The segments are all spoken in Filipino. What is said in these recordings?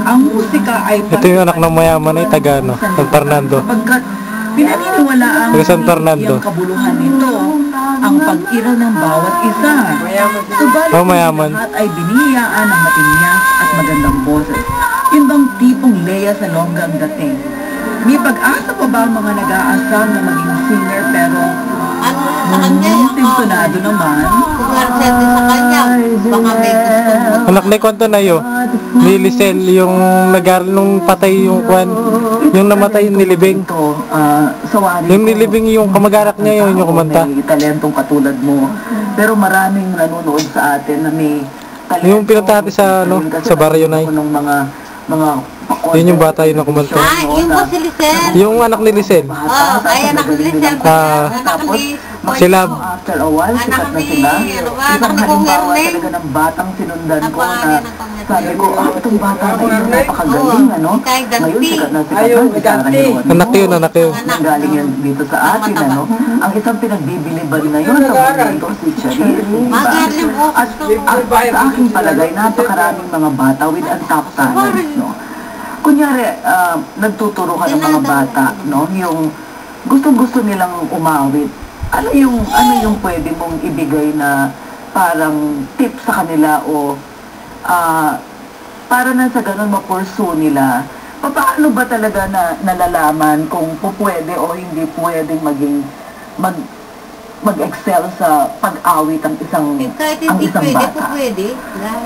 Ang musika ay Ito yung anak ng mayaman ay taga San Fernando. Sapagkat pinaniniwalaan Taga San Fernando. ang kabuluhan nito, ang pag-iral ng bawat isa. Subalit Mayaman. lahat ay biniyaan ng matinyas at magandang boses. Yun bang tipong Lea Salonga ang dating? May pag-asa pa ba ang mga nag-aasam na maging singer pero sintonado naman? Kung narsente sa kanya, baka may gusto mo. Anak ni Kwanto na yun. Ni Lisel, yung nag-aral nung patay yung kwan. Yung namatay yung nilibing. Yung nilibing yung kamag-anak niya yun, yung kumanta. May talentong katulad mo. Pero maraming nanonood sa atin na may talento. Yung pinunta natin sa baryo na yun. Yun yung bata yun na kumanta. Yung po si Lisel. Yung anak ni Lisel. Ay, anak ni Lisel. Anak ni... Sila, After a while, sikat na sila. Isang halimbawa talaga ng batang sinundan ko na sabi ko, itong bata na yun, napakagaling, ano? Ngayon, sikat na anak yun. Galing yan dito sa atin, ano? Ang isang pinagbibiliban na yun sa mundo, si Charlie. At sa aking palagay, napakaraming mga bata with untapped talents, no? Kunyari, nagtuturo ka ng mga bata, no? Yung gusto nilang umawit. Ano yung pwede mong ibigay na parang tip sa kanila o para na sa ganun ma-pursue nila? Paano ba talaga na nalalaman kung pwede o hindi pwedeng mag-excel sa pag-awit ang isang Kahit hindi pwede, bata? pwede.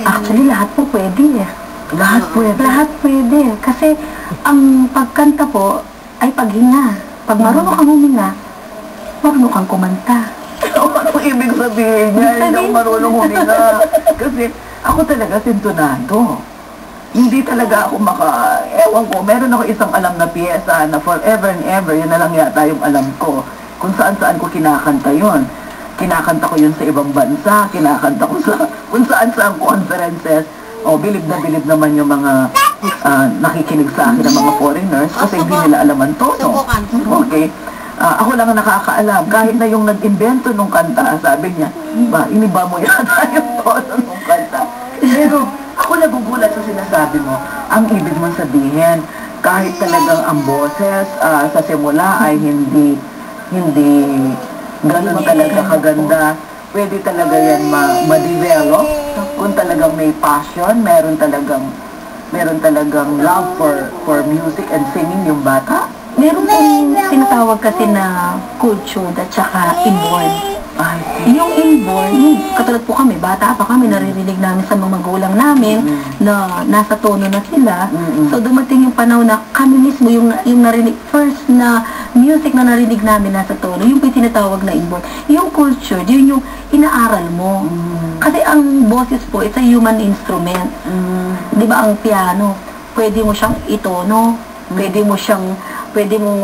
Actually, lahat po pwede. Lahat pwede. Lahat pwede. Kasi ang pagkanta po ay paghinga. Pag marunong kang huminga, marunong kang kumanta. Ano ibig sabihin niya? Hindi ako marunong huminga. Kasi ako talaga sintonado. Hindi talaga ako ewan ko, meron ako isang alam na piyesa na forever and ever, yun na lang yata yung alam ko. Kung saan-saan ko kinakanta yun. Kinakanta ko yun sa ibang bansa, kinakanta ko sa kung saan-saan conferences. Bilib na bilib naman yung mga nakikinig sa akin ng mga foreigners kasi hindi nila alam ang tono. Okay? Ako lang ang nakakaalam. Kahit na yung nag-invento nung kanta, sabi niya, iniba mo yata yung tono nung kanta. Pero ako nagugulat sa sinasabi mo. Ang ibig mong sabihin, kahit talagang ang boses sa simula ay hindi ganun talaga kaganda, pwede talaga yan ma-develop kung talagang may passion, meron talagang love for music and singing yung bata. Meron pong tinatawag kasi na cultured at saka inborn. Yung inborn, katulad po kami, bata pa kami, naririnig namin sa mga magulang namin na nasa tono na sila. So dumating yung panahon na kami mismo yung narinig, first na music na narinig namin nasa tono, yung tinatawag na inborn. Yung cultured, yun yung inaaral mo. Kasi ang boses po, it's a human instrument. Di ba ang piano, pwede mo siyang itono, pwede mong